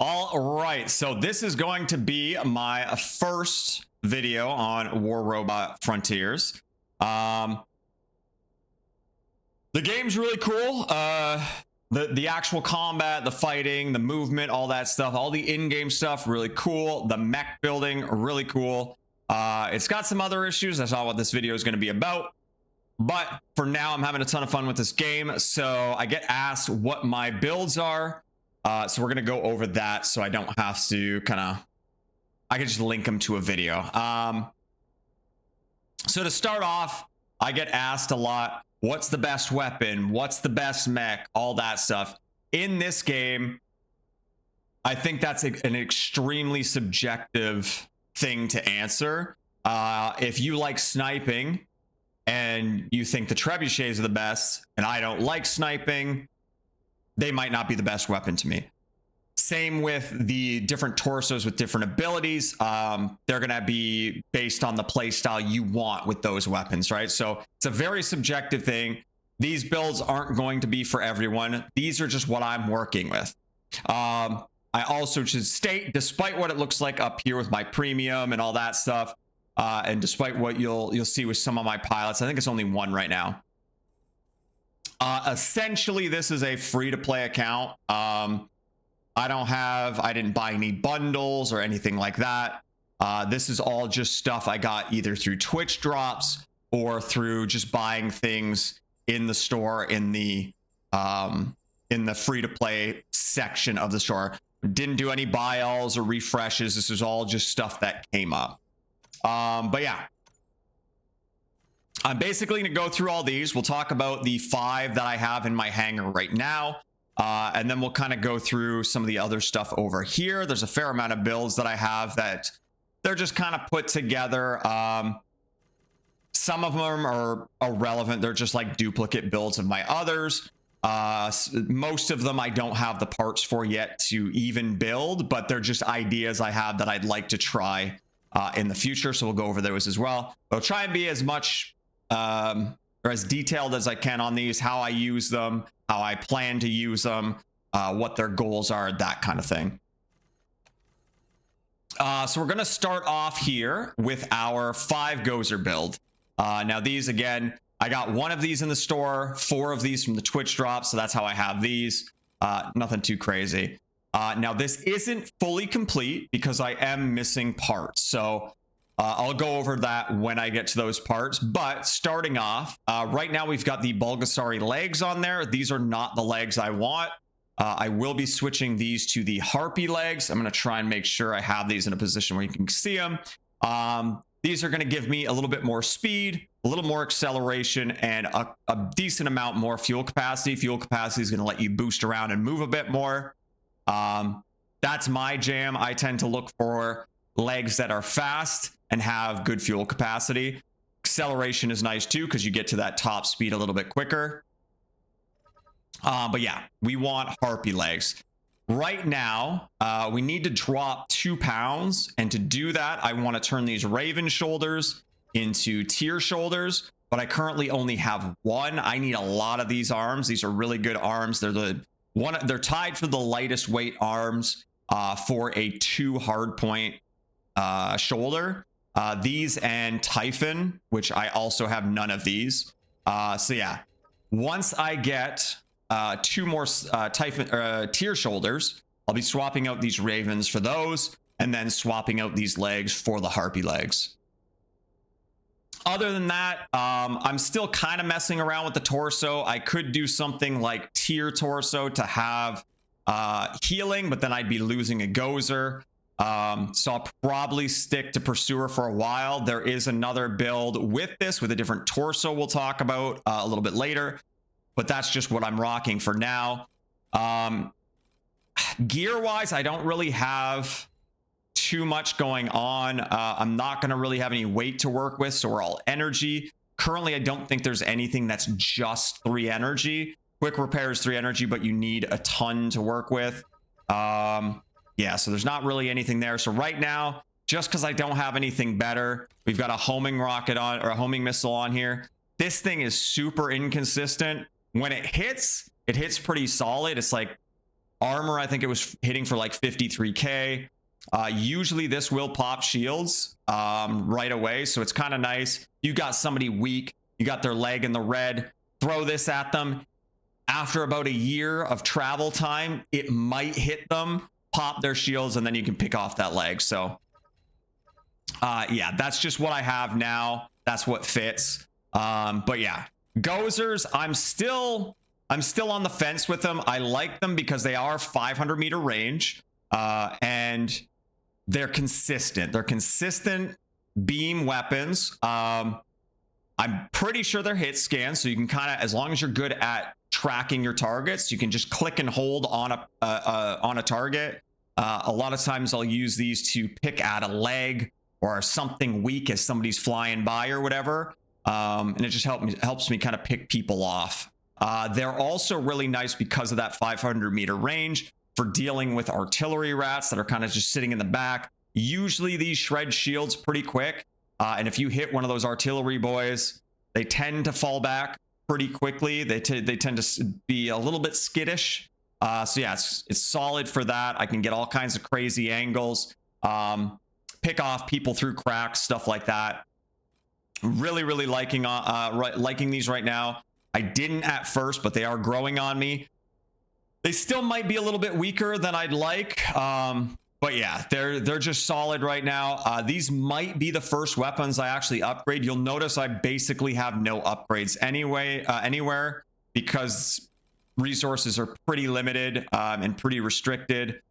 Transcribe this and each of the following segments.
All right, so this is going to be my first video on War Robot Frontiers. The game's really cool. The actual combat, the fighting, the movement, all that stuff, all the in-game stuff, really cool. The mech building, really cool. It's got some other issues. That's not what this video is going to be about. But for now, I'm having a ton of fun with this game. So I get asked what my builds are. So we're going to go over that so I don't have to I can just link them to a video. So to start off, I get asked a lot, what's the best weapon? What's the best mech? All that stuff. In this game, I think that's an extremely subjective thing to answer. If you like sniping and you think the trebuchets are the best, and I don't like sniping, they might not be the best weapon to me. Same with the different torsos with different abilities. They're going to be based on the play style you want with those weapons, right? So it's a very subjective thing. These builds aren't going to be for everyone. These are just what I'm working with. I also should state, despite what it looks like up here with my premium and all that stuff, and despite what you'll see with some of my pilots, I think it's only one right now. Essentially, this is a free-to-play account. I didn't buy any bundles or anything like that. This is all just stuff I got either through Twitch drops or through just buying things in the store in the free-to-play section of the store. Didn't do any buy-alls or refreshes. This is all just stuff that came up. But yeah. I'm basically going to go through all these. We'll talk about the 5 that I have in my hangar right now. And then we'll kind of go through some of the other stuff over here. There's a fair amount of builds that I have that they're just kind of put together. Some of them are irrelevant. They're just like duplicate builds of my others. Most of them I don't have the parts for yet to even build, but they're just ideas I have that I'd like to try in the future. So we'll go over those as well. I'll try and be as much or as detailed as I can on these, how I use them, how I plan to use them, what their goals are, that kind of thing. So we're going to start off here with our 5 Gozer build. Now these, again, I got 1 of these in the store, 4 of these from the Twitch drop, so that's how I have these. Nothing too crazy. Now this isn't fully complete because I am missing parts. So I'll go over that when I get to those parts. But starting off, right now we've got the Bulgasari legs on there. These are not the legs I want. I will be switching these to the Harpy legs. I'm going to try and make sure I have these in a position where you can see them. These are going to give me a little bit more speed, a little more acceleration, and a decent amount more fuel capacity. Fuel capacity is going to let you boost around and move a bit more. That's my jam. I tend to look for legs that are fast and have good fuel capacity. Acceleration is nice too because you get to that top speed a little bit quicker. But yeah, we want Harpy legs. Right now, we need to drop 2 pounds. And to do that, I want to turn these Raven shoulders into Tier shoulders. But I currently only have 1. I need a lot of these arms. These are really good arms. They're tied for the lightest weight arms for a 2 hardpoint shoulder. These and Typhon, which I also have none of these. So yeah, once I get 2 more Typhon Tier shoulders, I'll be swapping out these Ravens for those and then swapping out these legs for the Harpy legs. Other than that, I'm still kind of messing around with the torso. I could do something like Tier torso to have healing, but then I'd be losing a Gozer. So I'll probably stick to Pursuer for a while. There is another build with this with a different torso we'll talk about a little bit later, but that's just what I'm rocking for now. Gear wise, I don't really have too much going on. I'm not going to really have any weight to work with, so we're all energy. Currently, I don't think there's anything that's just 3 energy. Quick repair is 3 energy, but you need a ton to work with. Yeah, so there's not really anything there. So right now, just because I don't have anything better, we've got a homing rocket on, or a homing missile on here. This thing is super inconsistent. When it hits pretty solid. It's like Armor, I think it was hitting for like 53k. Usually this will pop shields right away, so it's kind of nice. You got somebody weak, you got their leg in the red, throw this at them. After about a year of travel time, it might hit them, pop their shields, and then you can pick off that leg. So yeah, that's just what I have now. That's what fits. But yeah, Gozers, I'm still on the fence with them. I like them because they are 500 meter range, and they're consistent. They're consistent beam weapons. I'm pretty sure they're hit scans, so you can kind of, as long as you're good at tracking your targets, you can just click and hold on a target. A lot of times I'll use these to pick at a leg or something weak as somebody's flying by or whatever, and it just helps me kind of pick people off. They're also really nice because of that 500 meter range for dealing with artillery rats that are kind of just sitting in the back. Usually these shred shields pretty quick, and if you hit one of those artillery boys, they tend to fall back pretty quickly. They tend to be a little bit skittish. So yeah, it's solid for that. I can get all kinds of crazy angles, pick off people through cracks, stuff like that. Really liking these right now. I didn't at first, but they are growing on me. They still might be a little bit weaker than I'd like, but yeah, they're just solid right now. These might be the first weapons I actually upgrade. You'll notice I basically have no upgrades anywhere because resources are pretty limited and pretty restricted.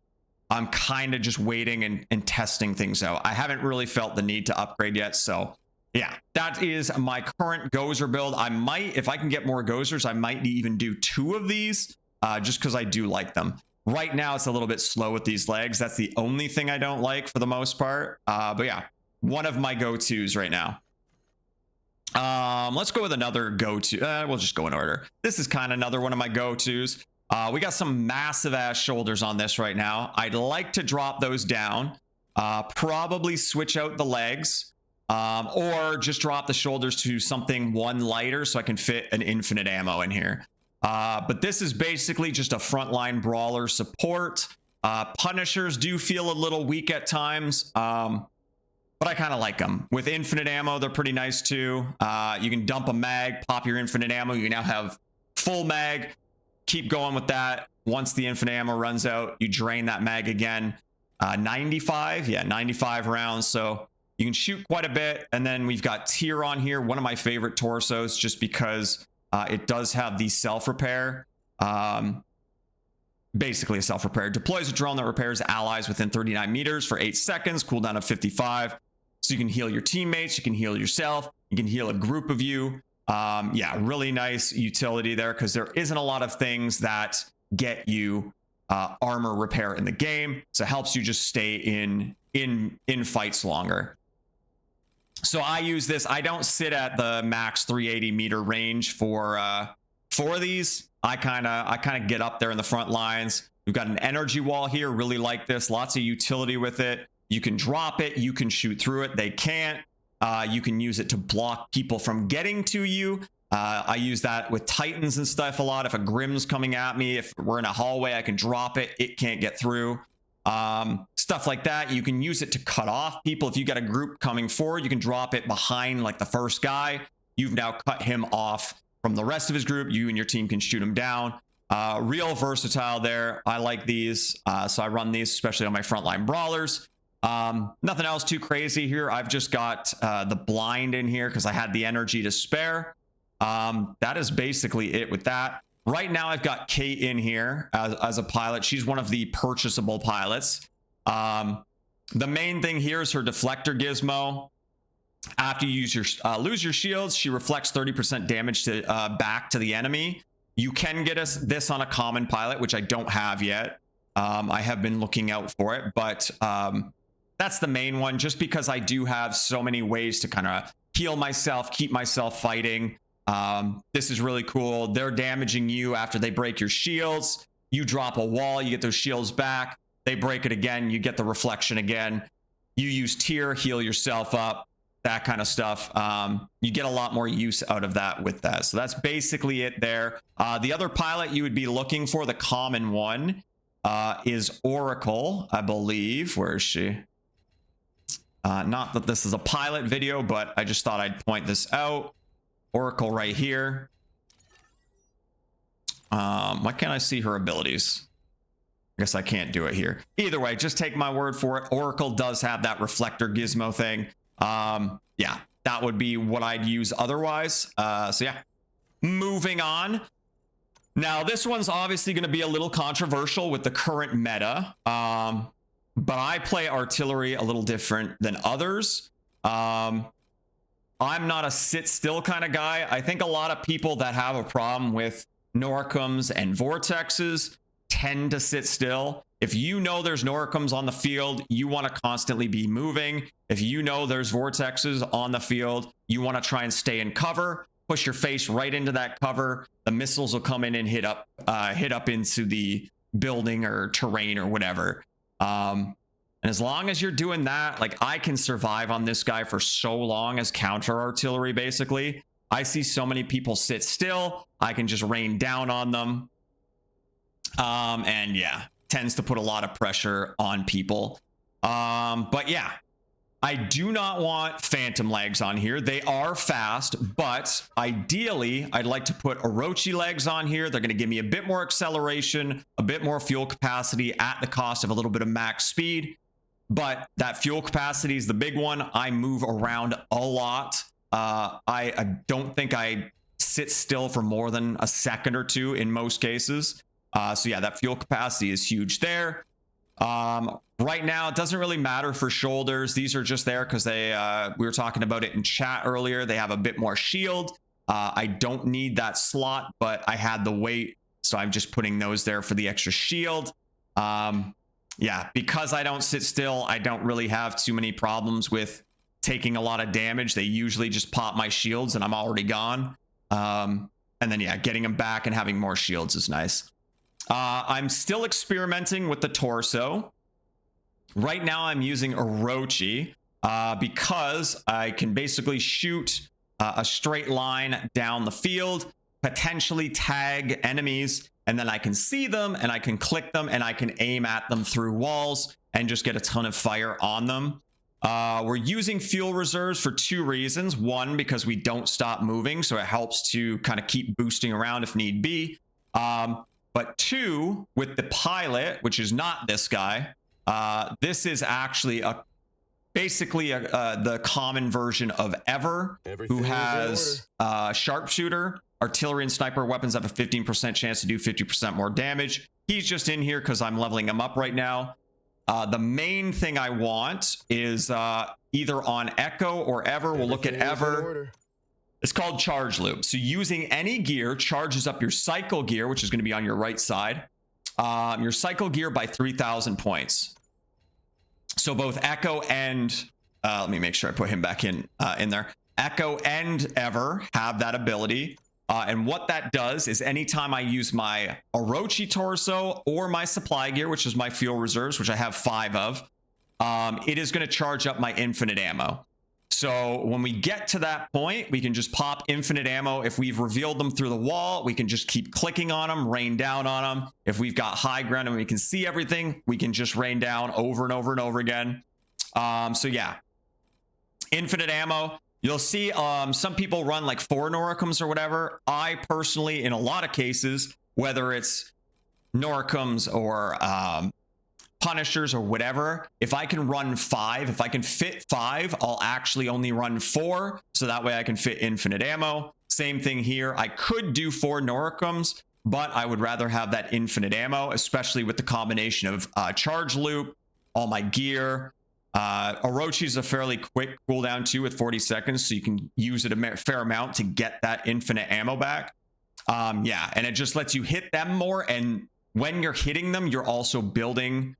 I'm kind of just waiting and testing things out. I haven't really felt the need to upgrade yet, so yeah, that is my current Gozer build. I might, if I can get more Gozers, I might even do 2 of these just because I do like them. Right now, it's a little bit slow with these legs. That's the only thing I don't like for the most part. But yeah, one of my go-tos right now. Let's go with another go-to. We'll just go in order. This is kind of another one of my go-tos. We got some massive ass shoulders on this right now. I'd like to drop those down. Probably switch out the legs. Or just drop the shoulders to something one lighter so I can fit an infinite ammo in here. But this is basically just a frontline brawler support. Punishers do feel a little weak at times, but I kind of like them. With infinite ammo, they're pretty nice too. You can dump a mag, pop your infinite ammo. You now have full mag. Keep going with that. Once the infinite ammo runs out, you drain that mag again. 95, yeah, 95 rounds. So you can shoot quite a bit. And then we've got Tier on here, one of my favorite torsos, just because it does have the self-repair. Basically a self-repair. Deploys a drone that repairs allies within 39 meters for 8 seconds, cooldown of 55. So you can heal your teammates, you can heal yourself, you can heal a group of you. Yeah, really nice utility there because there isn't a lot of things that get you armor repair in the game. So it helps you just stay in fights longer. So I use this. I don't sit at the max 380 meter range for these. I kind of get up there in the front lines. We've got an energy wall here. Really like this. Lots of utility with it. You can drop it. You can shoot through it. They can't. You can use it to block people from getting to you. I use that with Titans and stuff a lot. If a Grim's coming at me, if we're in a hallway, I can drop it. It can't get through. Stuff like that. You can use it to cut off people. If you got a group coming forward, you can drop it behind like the first guy. You've now cut him off from the rest of his group. You and your team can shoot him down. Real versatile there. I like these. So I run these, especially on my frontline brawlers. Nothing else too crazy here. I've just got the blind in here because I had the energy to spare. That is basically it with that. Right now, I've got Kate in here as a pilot. She's one of the purchasable pilots. The main thing here is her deflector gizmo. After you use lose your shields, she reflects 30% damage to back to the enemy. You can get this on a common pilot, which I don't have yet. I have been looking out for it, but that's the main one, just because I do have so many ways to kind of heal myself, keep myself fighting. This is really cool. They're damaging you after they break your shields. You drop a wall, you get those shields back. They break it again, you get the reflection again. You use tier, heal yourself up, that kind of stuff. You get a lot more use out of that with that. So that's basically it there. The other pilot you would be looking for, the common one, is Oracle, I believe. Where is she? Not that this is a pilot video, but I just thought I'd point this out. Oracle right here. Why can't I see her abilities? I guess I can't do it here. Either way, just take my word for it. Oracle does have that reflector gizmo thing. Yeah, that would be what I'd use otherwise. So yeah, moving on. Now, this one's obviously going to be a little controversial with the current meta. But I play artillery a little different than others. I'm not a sit still kind of guy. I think a lot of people that have a problem with Noricums and Vortexes tend to sit still. If you know there's Noricums on the field, you want to constantly be moving. If you know there's Vortexes on the field, you want to try and stay in cover, push your face right into that cover. The missiles will come in and hit up into the building or terrain or whatever. And as long as you're doing that, like, I can survive on this guy for so long as counter artillery, basically. I see so many people sit still. I can just rain down on them. And yeah, tends to put a lot of pressure on people. But yeah, I do not want phantom legs on here. They are fast, but ideally I'd like to put Orochi legs on here. They're going to give me a bit more acceleration, a bit more fuel capacity at the cost of a little bit of max speed. But that fuel capacity is the big one. I move around a lot. I don't think I sit still for more than a second or two in most cases. So yeah, that fuel capacity is huge there. Right now, it doesn't really matter for shoulders. These are just there because they, we were talking about it in chat earlier. They have a bit more shield. I don't need that slot, but I had the weight, so I'm just putting those there for the extra shield. Yeah, because I don't sit still, I don't really have too many problems with taking a lot of damage. They usually just pop my shields and I'm already gone. And then yeah, getting them back and having more shields is nice. I'm still experimenting with the torso. Right now I'm using Orochi because I can basically shoot a straight line down the field, potentially tag enemies, and then I can see them and I can click them and I can aim at them through walls and just get a ton of fire on them. We're using fuel reserves for two reasons. One, because we don't stop moving, so it helps to kind of keep boosting around if need be. But two, with the pilot, which is not this guy, this is actually basically the common version of Ever, who has sharpshooter, artillery, and sniper weapons have a 15% chance to do 50% more damage. He's just in here because I'm leveling him up right now. The main thing I want is either on Echo or Ever. We'll look at Ever. It's called Charge Loop. So using any gear charges up your cycle gear, which is going to be on your right side. Your cycle gear by 3,000 points. So both Echo and let me make sure I put him back in there. Echo and Ever have that ability. And what that does is anytime I use my Orochi torso or my supply gear, which is my fuel reserves, which I have 5 of, it is going to charge up my infinite ammo. So when we get to that point, we can just pop infinite ammo. If we've revealed them through the wall, we can just keep clicking on them, rain down on them. If we've got high ground and we can see everything, we can just rain down over and over and over again. So yeah, infinite ammo. You'll see some people run like 4 Noricums or whatever. I personally, in a lot of cases, whether it's Noricums or Punishers or whatever, if I can run 5, if I can fit 5, I'll actually only run 4, so that way I can fit infinite ammo. Same thing here. I could do 4 Noricums, but I would rather have that infinite ammo, especially with the combination of charge loop, all my gear. Orochi is a fairly quick cooldown too with 40 seconds, so you can use it a fair amount to get that infinite ammo back. Yeah, and it just lets you hit them more, and when you're hitting them, you're also building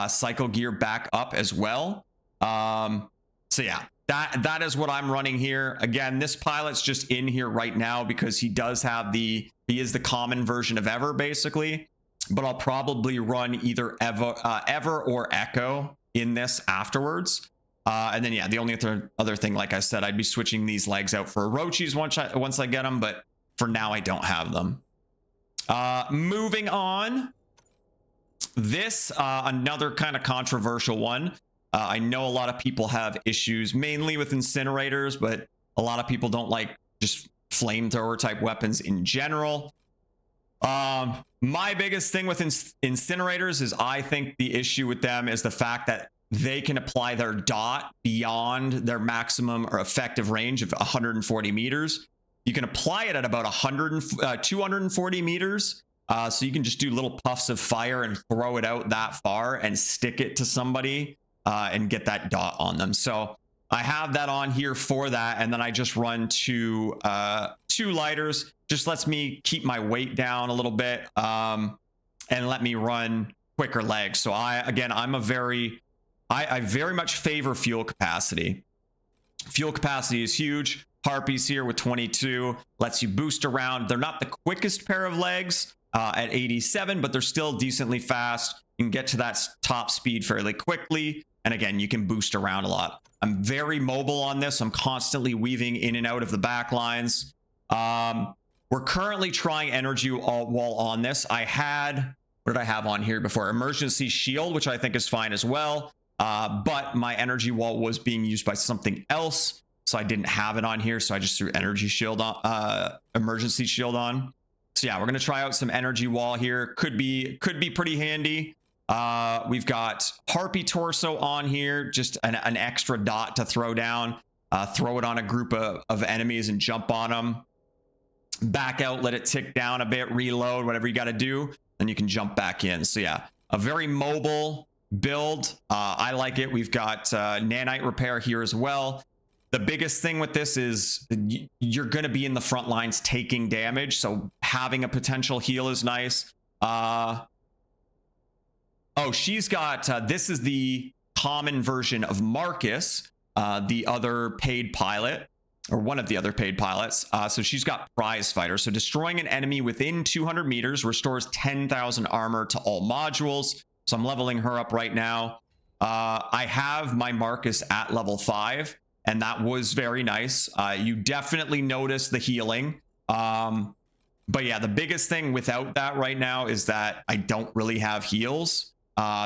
cycle gear back up as well. So yeah, that is what I'm running here. Again, this pilot's just in here right now because he does have he is the common version of Ever basically, but I'll probably run either Ever or Echo in this afterwards. And then yeah, the only other thing, like I said, I'd be switching these legs out for Orochis once I get them, but for now I don't have them. Moving on. This, another kind of controversial one. I know a lot of people have issues mainly with incinerators, but a lot of people don't like just flamethrower type weapons in general. My biggest thing with incinerators is I think the issue with them is the fact that they can apply their dot beyond their maximum or effective range of 140 meters. You can apply it at about 240 meters. So you can just do little puffs of fire and throw it out that far and stick it to somebody and get that dot on them. So I have that on here for that. And then I just run two lighters. Just lets me keep my weight down a little bit and let me run quicker legs. So I very much favor fuel capacity. Fuel capacity is huge. Harpies here with 22 lets you boost around. They're not the quickest pair of legs at 87, but they're still decently fast. You can get to that top speed fairly quickly. And again, you can boost around a lot. I'm very mobile on this. I'm constantly weaving in and out of the back lines. We're currently trying energy wall on this. What did I have on here before? Emergency shield, which I think is fine as well. But my energy wall was being used by something else. So I didn't have it on here. So I just threw energy shield on, emergency shield on. So yeah, we're going to try out some energy wall here. Could be pretty handy. We've got Harpy torso on here, just an extra dot to throw down, throw it on a group of enemies and jump on them. Back out, let it tick down a bit, reload, whatever you got to do. Then you can jump back in. So yeah, a very mobile build. I like it. We've got nanite repair here as well. The biggest thing with this is you're going to be in the front lines taking damage. So having a potential heal is nice. Oh, she's got, this is the common version of Marcus, the other paid pilot, or one of the other paid pilots. So she's got prize fighter. So destroying an enemy within 200 meters restores 10,000 armor to all modules. So I'm leveling her up right now. I have my Marcus at level 5. And that was very nice. You definitely notice the healing. But yeah, the biggest thing without that right now is that I don't really have heals.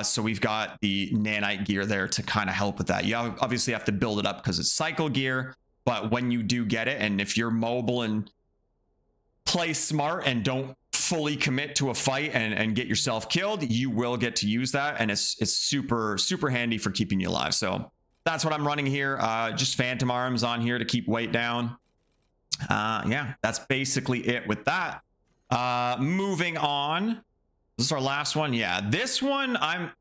So we've got the nanite gear there to kind of help with that. You obviously have to build it up because it's cycle gear. But when you do get it, and if you're mobile and play smart and don't fully commit to a fight and get yourself killed, you will get to use that. And it's super, super handy for keeping you alive. So that's what I'm running here. Just phantom arms on here to keep weight down. Yeah, that's basically it with that. Moving on. This is our last one. Yeah, this one I'm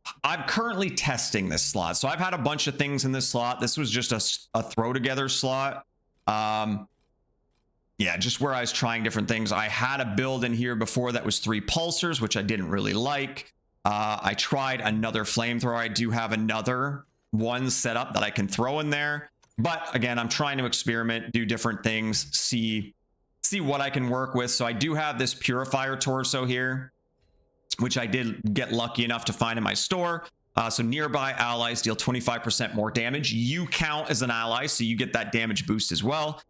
currently testing this slot. So I've had a bunch of things in this slot. This was just a throw together slot. Yeah, just where I was trying different things. I had a build in here before that was 3 pulsers, which I didn't really like. I tried another flamethrower. I do have another one set up that I can throw in there, but again, I'm trying to experiment, do different things, see what I can work with. So I do have this Purifier torso here, which I did get lucky enough to find in my store. So nearby allies deal 25% more damage. You count as an ally, so you get that damage boost as well.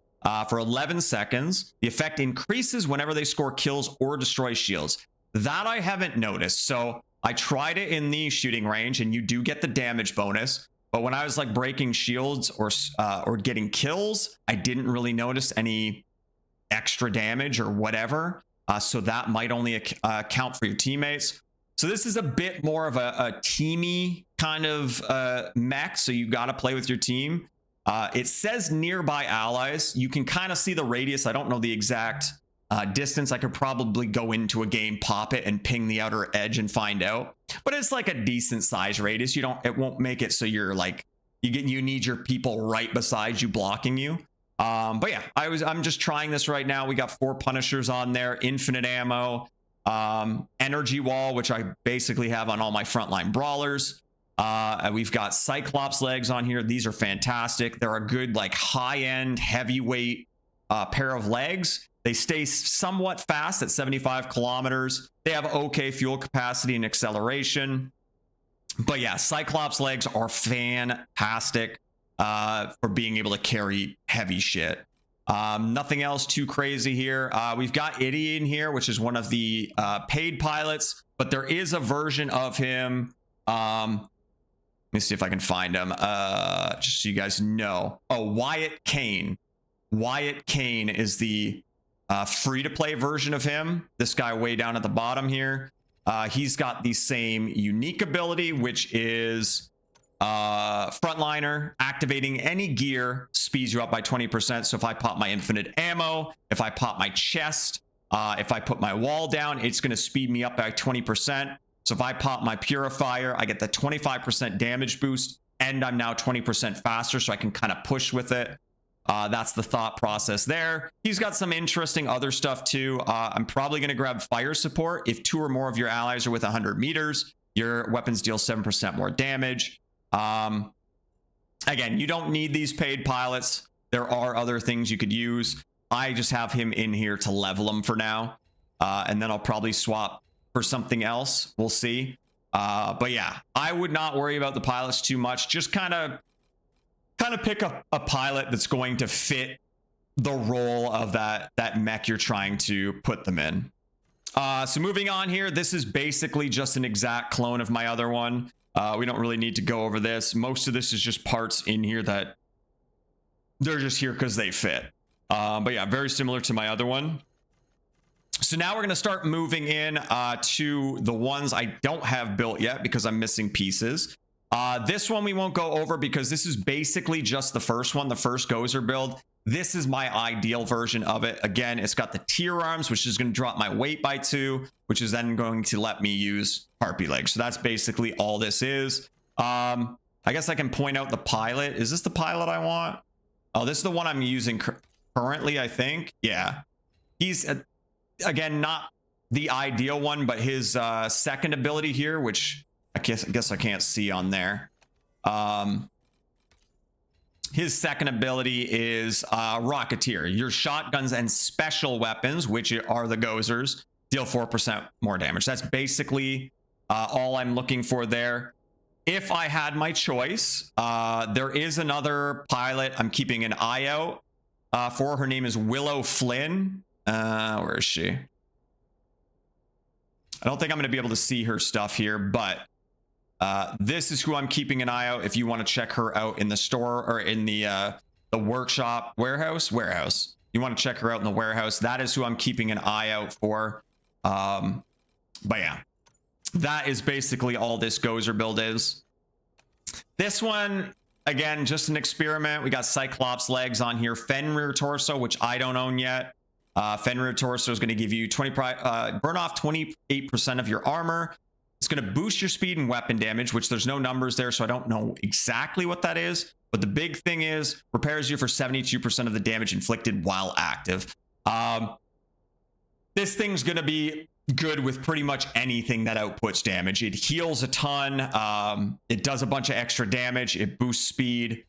For 11 seconds, the effect increases whenever they score kills or destroy shields. That I haven't noticed. So I tried it in the shooting range, and you do get the damage bonus. But when I was like breaking shields or getting kills, I didn't really notice any extra damage or whatever. So that might only account for your teammates. So this is a bit more of a teamy kind of mech. So you got to play with your team. It says nearby allies. You can kind of see the radius. I don't know the exact distance. I could probably go into a game, pop it, and ping the outer edge and find out. But it's like a decent size radius. It won't make it so you're like you need your people right beside you blocking you. But yeah, I'm just trying this right now. We got 4 Punishers on there, infinite ammo, energy wall, which I basically have on all my frontline brawlers. We've got Cyclops legs on here. These are fantastic. They're a good like high-end heavyweight pair of legs. They stay somewhat fast at 75 kilometers. They have okay fuel capacity and acceleration. But yeah, Cyclops legs are fantastic for being able to carry heavy shit. Nothing else too crazy here. We've got Itty in here, which is one of the paid pilots, but there is a version of him. Let me see if I can find him, just so you guys know. Oh, Wyatt Kane. Wyatt Kane is the free-to-play version of him. This guy way down at the bottom here. He's got the same unique ability, which is frontliner. Activating any gear speeds you up by 20%. So if I pop my infinite ammo, if I pop my chest, if I put my wall down, it's going to speed me up by 20%. So if I pop my Purifier, I get the 25% damage boost, and I'm now 20% faster, so I can kind of push with it. That's the thought process there. He's got some interesting other stuff too. I'm probably going to grab fire support. If 2 or more of your allies are with 100 meters, your weapons deal 7% more damage. Again, you don't need these paid pilots. There are other things you could use. I just have him in here to level him for now. And then I'll probably swap for something else. We'll see. But yeah, I would not worry about the pilots too much. Just kind of pick a pilot that's going to fit the role of that mech you're trying to put them in. So moving on here, this is basically just an exact clone of my other one. We don't really need to go over this. Most of this is just parts in here that they're just here because they fit. But yeah, very similar to my other one. So now we're going to start moving in to the ones I don't have built yet because I'm missing pieces. This one we won't go over because this is basically just the first one, the first Gozer build. This is my ideal version of it. Again, it's got the tier arms, which is going to drop my weight by 2, which is then going to let me use harpy legs. So that's basically all this is. I guess I can point out the pilot. Is this the pilot I want? Oh, this is the one I'm using currently, I think. Yeah. He's, again, not the ideal one, but his second ability here, which I guess I can't see on there. His second ability is Rocketeer. Your shotguns and special weapons, which are the Gozers, deal 4% more damage. That's basically all I'm looking for there. If I had my choice, there is another pilot I'm keeping an eye out for. Her name is Willow Flynn. Where is she? I don't think I'm going to be able to see her stuff here, but this is who I'm keeping an eye out. If you want to check her out in the store or in the workshop warehouse, you want to check her out in the warehouse. That is who I'm keeping an eye out for. But yeah, that is basically all this Gozer build is. This one, again, just an experiment. We got Cyclops legs on here, Fenrir torso, which I don't own yet. Fenrir torso is going to give you burn off 28% of your armor. It's going to boost your speed and weapon damage, which there's no numbers there, so I don't know exactly what that is. But the big thing is repairs you for 72% of the damage inflicted while active. This thing's going to be good with pretty much anything that outputs damage. It heals a ton. It does a bunch of extra damage. It boosts speed.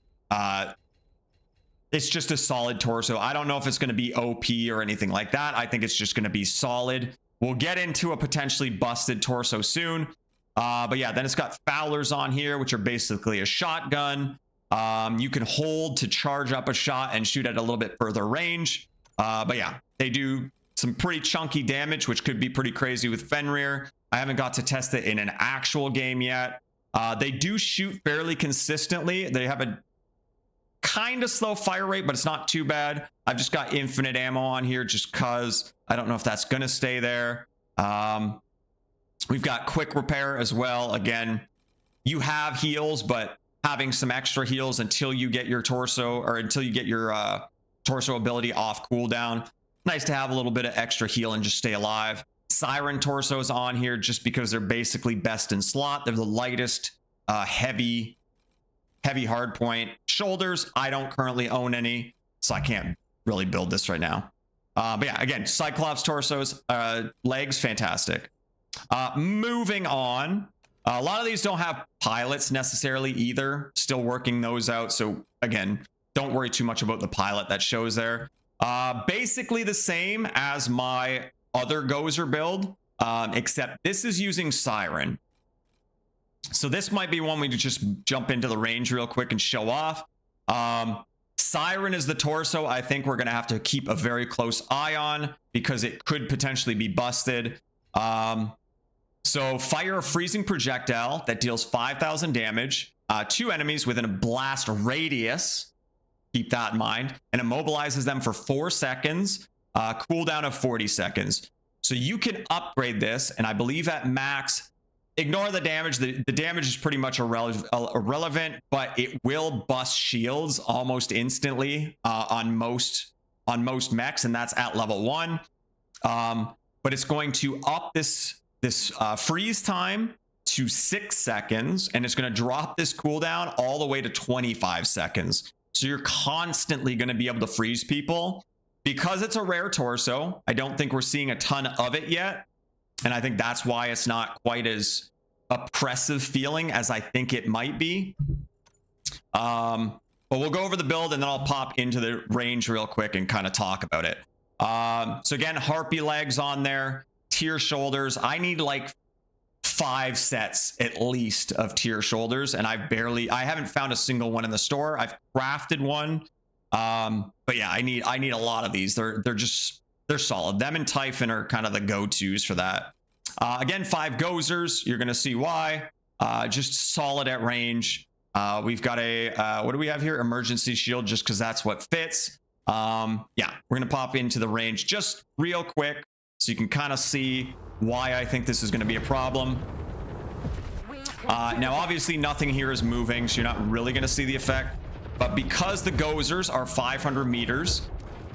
It's just a solid torso. I don't know if it's going to be OP or anything like that. I think it's just going to be solid. We'll get into a potentially busted torso soon. But yeah, then it's got Fowlers on here, which are basically a shotgun. You can hold to charge up a shot and shoot at a little bit further range. But yeah, they do some pretty chunky damage, which could be pretty crazy with Fenrir. I haven't got to test it in an actual game yet. They do shoot fairly consistently. They have a kind of slow fire rate, but it's not too bad. I've just got infinite ammo on here just because I don't know if that's going to stay there. We've got quick repair as well. Again, you have heals, but having some extra heals until you get your torso or until you get your torso ability off cooldown. Nice to have a little bit of extra heal and just stay alive. Siren torsos on here just because they're basically best in slot. They're the lightest, heavy hard point. Shoulders, I don't currently own any, so I can't really build this right now. But yeah, again, Cyclops torsos, legs, fantastic. Moving on. A lot of these don't have pilots necessarily either. Still working those out. So again, don't worry too much about the pilot that shows there. Basically the same as my other Gozer build, except this is using Siren. So this might be one we could just jump into the range real quick and show off. Siren is the torso I think we're going to have to keep a very close eye on because it could potentially be busted. So fire a freezing projectile that deals 5,000 damage, 2 enemies within a blast radius. Keep that in mind. And immobilizes them for 4 seconds, cooldown of 40 seconds. So you can upgrade this, and I believe at max, ignore the damage. The damage is pretty much irrelevant, but it will bust shields almost instantly on most mechs, and that's at level 1. But it's going to up this freeze time to 6 seconds, and it's going to drop this cooldown all the way to 25 seconds. So you're constantly going to be able to freeze people. Because it's a rare torso, I don't think we're seeing a ton of it yet. And I think that's why it's not quite as oppressive feeling as I think it might be. But we'll go over the build and then I'll pop into the range real quick and kind of talk about it. So again, harpy legs on there, tier shoulders. I need like 5 sets at least of tier shoulders, and I haven't found a single one in the store. I've crafted one, but yeah, I need a lot of these. They're solid. Them and Typhon are kind of the go-tos for that. Again, 5 Gozers. You're gonna see why. Just solid at range. We've got a what do we have here? Emergency shield, just because that's what fits. Yeah, we're gonna pop into the range just real quick so you can kind of see why I think this is going to be a problem. Now, obviously, nothing here is moving, so you're not really going to see the effect. But because the Gozers are 500 meters,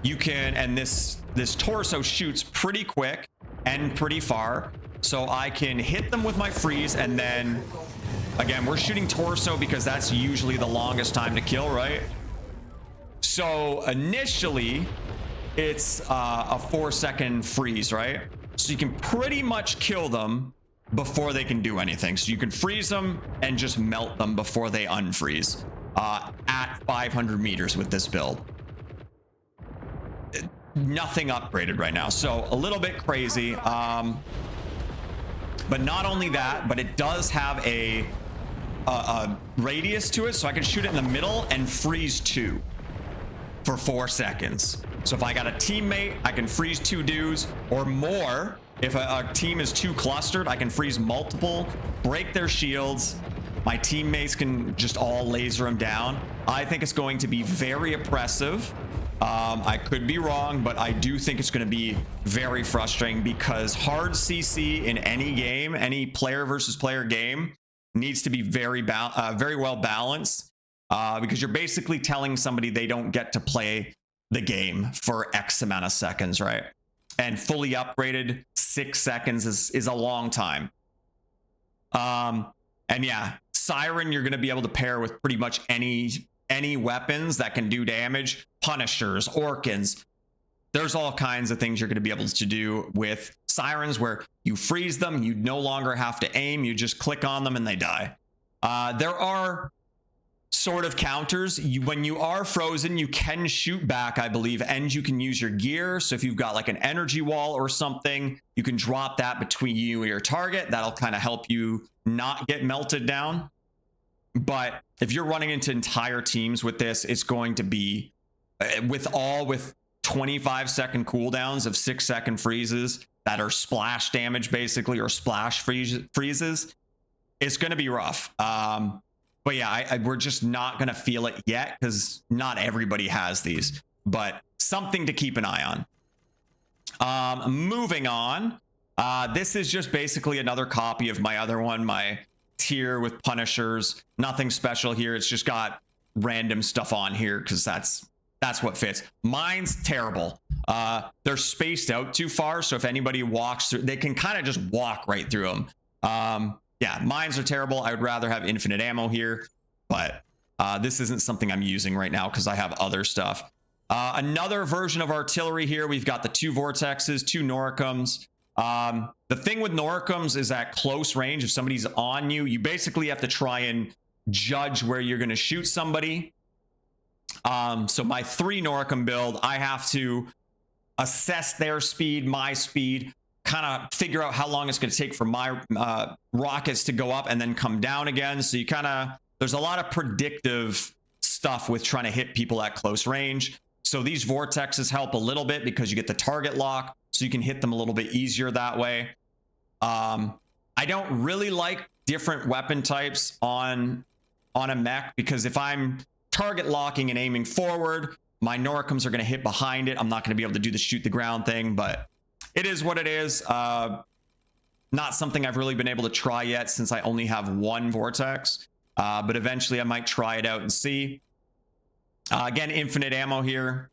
you can, and this torso shoots pretty quick and pretty far, so I can hit them with my freeze, and then, again, we're shooting torso because that's usually the longest time to kill, right? So initially, it's a 4-second freeze, right? So you can pretty much kill them before they can do anything. So you can freeze them and just melt them before they unfreeze at 500 meters with this build. Nothing upgraded right now. So a little bit crazy. But not only that, but it does have a radius to it. So I can shoot it in the middle and freeze 2 for 4 seconds. So if I got a teammate, I can freeze 2 dudes or more. If a team is too clustered, I can freeze multiple, break their shields. My teammates can just all laser them down. I think it's going to be very oppressive. I could be wrong, but I do think it's going to be very frustrating because hard CC in any game, any player versus player game, needs to be very well balanced because you're basically telling somebody they don't get to play the game for X amount of seconds, right? And fully upgraded 6 seconds is a long time. And yeah, Siren, you're going to be able to pair with pretty much any weapons that can do damage. Punishers, Orkans. There's all kinds of things you're going to be able to do with Sirens where you freeze them. You no longer have to aim. You just click on them and they die. There are sort of counters. When you are frozen, you can shoot back, I believe, and you can use your gear. So if you've got like an energy wall or something, you can drop that between you and your target. That'll kind of help you not get melted down. But if you're running into entire teams with this, it's going to be with 25-second cooldowns of 6-second freezes that are splash damage basically, or splash freezes. It's going to be rough. But yeah, we're just not going to feel it yet because not everybody has these, but something to keep an eye on. Moving on. This is just basically another copy of my other one, my tier with Punishers. Nothing special here. It's just got random stuff on here because that's what fits. Mine's terrible. They're spaced out too far. So if anybody walks through, they can kind of just walk right through them. Yeah, mines are terrible. I would rather have infinite ammo here, but this isn't something I'm using right now because I have other stuff. Another version of artillery here. We've got the 2 Vortexes, 2 Noricums. The thing with Noricums is at close range. If somebody's on you, you basically have to try and judge where you're going to shoot somebody. So my 3 Noricum build, I have to assess their speed, my speed, kind of figure out how long it's going to take for my rockets to go up and then come down again. So you kind of, there's a lot of predictive stuff with trying to hit people at close range. So these vortexes help a little bit because you get the target lock, so you can hit them a little bit easier that way. I don't really like different weapon types on a mech, because if I'm target locking and aiming forward, my Noricums are going to hit behind it. I'm not going to be able to do the shoot the ground thing, but it is what it is. Not something I've really been able to try yet, since I only have one vortex, but eventually I might try it out and see. Again, infinite ammo here.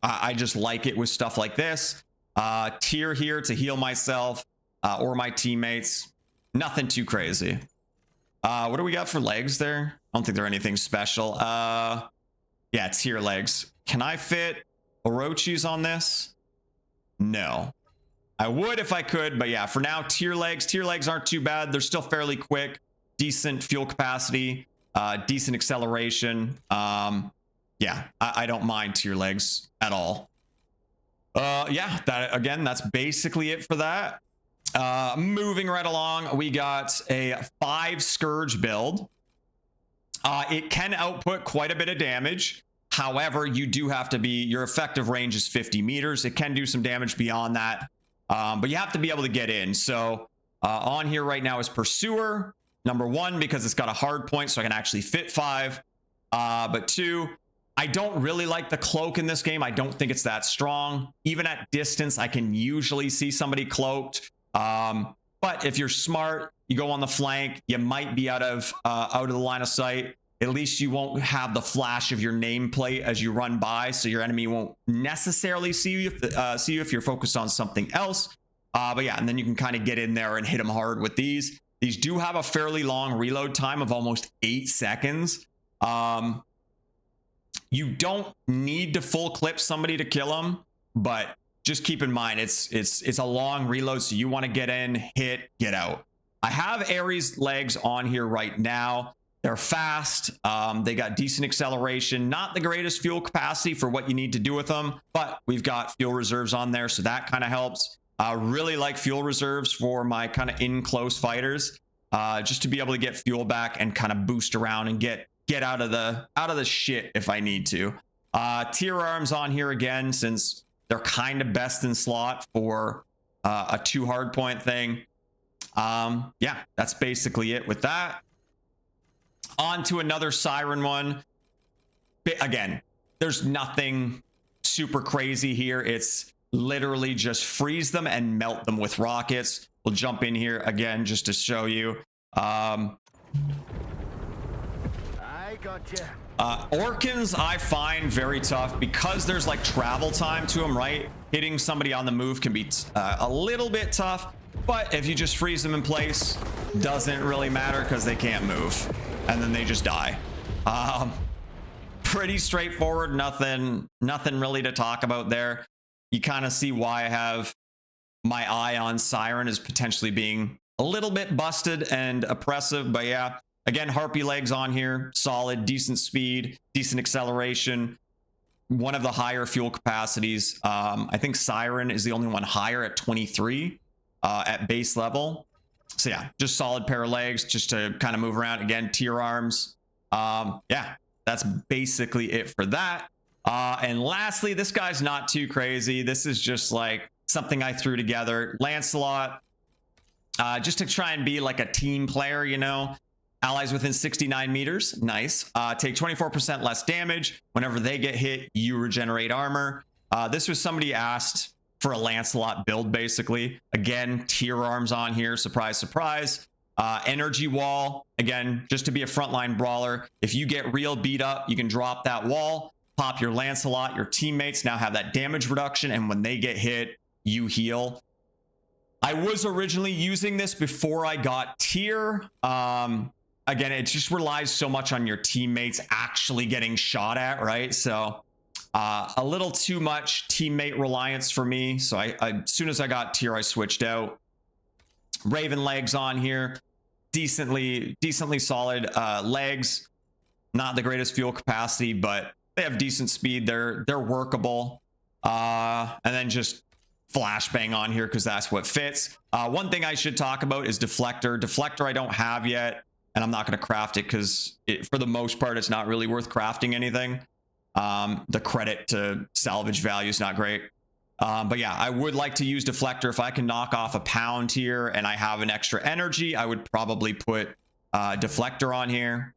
I just like it with stuff like this. Tier here to heal myself or my teammates. Nothing too crazy. What do we got for legs there? I don't think they're anything special. Yeah, tier legs. Can I fit Orochis on this? No. I would if I could, but yeah, for now, tier legs. Tier legs aren't too bad. They're still fairly quick, decent fuel capacity, decent acceleration. Yeah, I don't mind tier legs at all. Yeah, that's basically it for that. Moving right along, we got a 5 Scourge build. It can output quite a bit of damage. However, you do have to be, your effective range is 50 meters. It can do some damage beyond that, but you have to be able to get in. So on here right now is Pursuer. Number 1, because it's got a hard point, so I can actually fit 5. But 2, I don't really like the cloak in this game. I don't think it's that strong. Even at distance, I can usually see somebody cloaked. But if you're smart, you go on the flank, you might be out of the line of sight. At least you won't have the flash of your nameplate as you run by, so your enemy won't necessarily see you if you're focused on something else. But yeah, and then you can kind of get in there and hit them hard with these. These do have a fairly long reload time of almost 8 seconds. You don't need to full clip somebody to kill them, but just keep in mind it's a long reload, so you want to get in, hit, get out. I have Ares legs on here right now. They're fast. They got decent acceleration, not the greatest fuel capacity for what you need to do with them, but we've got fuel reserves on there, so that kind of helps. Really like fuel reserves for my kind of in close fighters, just to be able to get fuel back and kind of boost around and get out of the shit if I need to. Tier arms on here again, since they're kind of best in slot for a 2 hard point thing. Yeah, that's basically it with that. On to another Siren one. Again, there's nothing super crazy here. It's literally just freeze them and melt them with rockets. We'll jump in here again just to show you. I gotcha. Orkans I find very tough because there's like travel time to them, right? Hitting somebody on the move can be a little bit tough, but if you just freeze them in place, doesn't really matter because they can't move and then they just die. Pretty straightforward, nothing really to talk about there. You kind of see why I have my eye on Siren as potentially being a little bit busted and oppressive, but yeah. Again, Harpy legs on here, solid, decent speed, decent acceleration, one of the higher fuel capacities. I think Siren is the only one higher at 23 at base level. So yeah, just solid pair of legs just to kind of move around. Again, tier arms. Yeah, that's basically it for that. And lastly, this guy's not too crazy. This is just like something I threw together. Lancelot, just to try and be like a team player, you know. Allies within 69 meters, nice. Take 24% less damage. Whenever they get hit, you regenerate armor. This was somebody asked for a Lancelot build, basically. Again, tier arms on here, surprise, surprise. Energy wall, again, just to be a frontline brawler. If you get real beat up, you can drop that wall, pop your Lancelot, your teammates now have that damage reduction, and when they get hit, you heal. I was originally using this before I got tier. Again, it just relies so much on your teammates actually getting shot at, right? So a little too much teammate reliance for me. So I as soon as I got tier, I switched out. Raven legs on here, decently solid legs. Not the greatest fuel capacity, but they have decent speed. They're workable. And then just flashbang on here because that's what fits. One thing I should talk about is deflector. Deflector I don't have yet. and I'm not going to craft it because for the most part, it's not really worth crafting anything. The credit to salvage value is not great. But yeah, I would like to use deflector. If I can knock off a pound here and I have an extra energy, I would probably put deflector on here,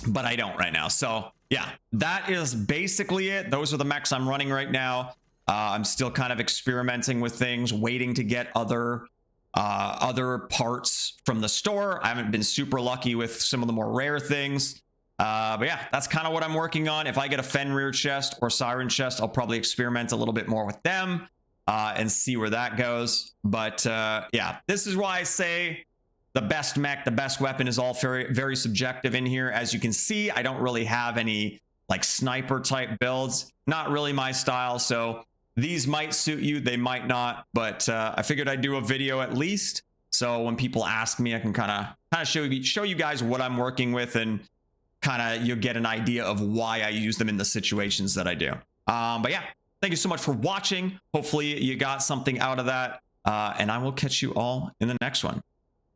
but I don't right now. So yeah, that is basically it. Those are the mechs I'm running right now. I'm still kind of experimenting with things, waiting to get other parts from the store. I haven't been super lucky with some of the more rare things. But yeah, that's kind of what I'm working on. If I get a Fenrir chest or Siren chest, I'll probably experiment a little bit more with them and see where that goes. But yeah, this is why I say the best mech, the best weapon is all very, very subjective in here. As you can see, I don't really have any like sniper type builds. Not really my style. So these might suit you, they might not. But I figured I'd do a video at least. So when people ask me, I can kind of show you guys what I'm working with, and kind of you'll get an idea of why I use them in the situations that I do. But yeah, thank you so much for watching. Hopefully you got something out of that. And I will catch you all in the next one.